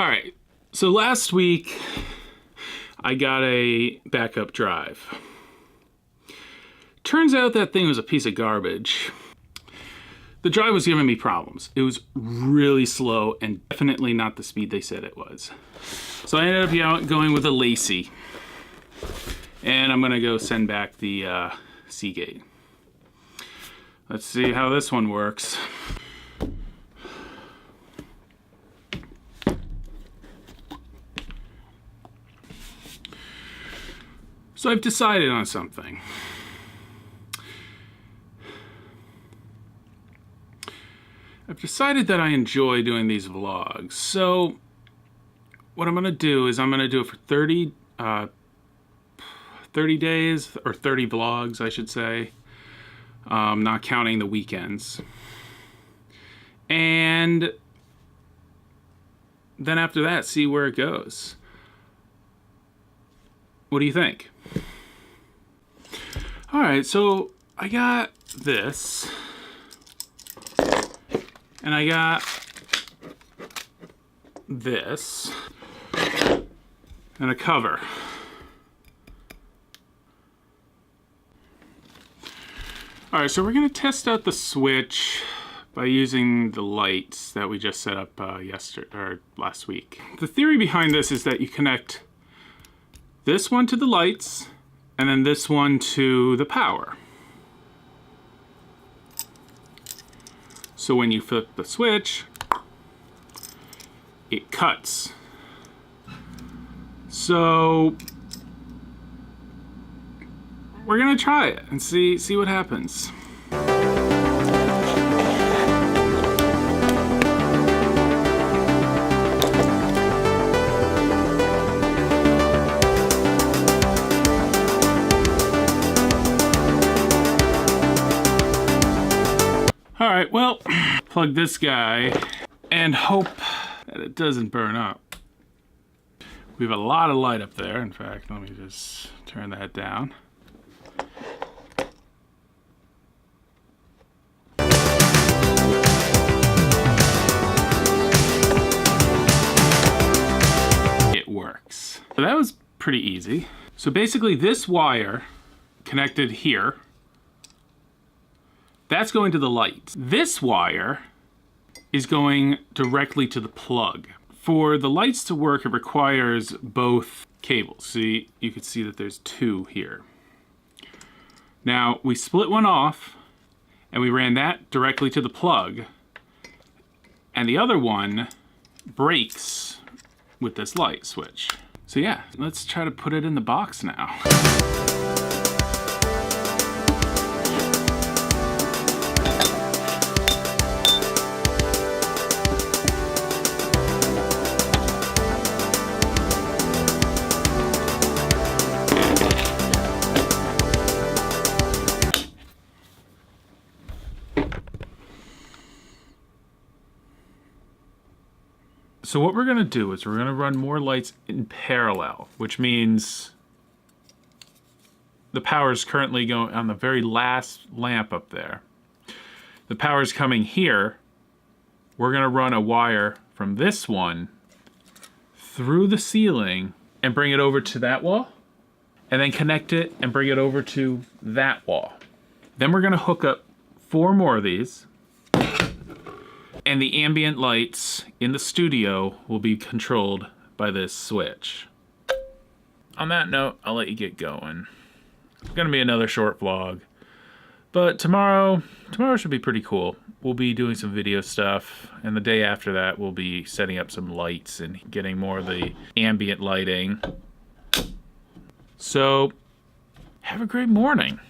right, so last week I got a backup drive. Turns out that thing was a piece of garbage. The drive was giving me problems. It was really slow and definitely not the speed they said it was. So I ended up going with a LaCie. And I'm gonna go send back the Seagate. Let's see how this one works. So I've decided on something. I've decided that I enjoy doing these vlogs. So what I'm gonna do is I'm gonna do it for 30 days, or 30 vlogs, I should say. Not counting the weekends. And then after that, see where it goes. What do you think? All right, so I got this. And I got this. And a cover. All right, so we're gonna test out the switch by using the lights that we just set up last week. The theory behind this is that you connect this one to the lights and then this one to the power. So when you flip the switch, it cuts. So we're gonna try it and see what happens. All right, well, plug this guy and hope that it doesn't burn up. We have a lot of light up there. In fact, let me just turn that down. It works. So that was pretty easy. So basically this wire connected here, that's going to the lights. This wire is going directly to the plug. For the lights to work, it requires both cables. See, you can see that there's two here. Now, we split one off and we ran that directly to the plug, and the other one breaks with this light switch. So yeah, let's try to put it in the box now. So what we're gonna do is we're gonna run more lights in parallel, which means the power is currently going on the very last lamp up there. The power is coming here. We're gonna run a wire from this one through the ceiling and bring it over to that wall, and then connect it and bring it over to that wall. Then we're gonna hook up 4 more of these, and the ambient lights in the studio will be controlled by this switch. On that note, I'll let you get going. It's gonna be another short vlog, but tomorrow should be pretty cool. We'll be doing some video stuff, and the day after that, we'll be setting up some lights and getting more of the ambient lighting. So, have a great morning.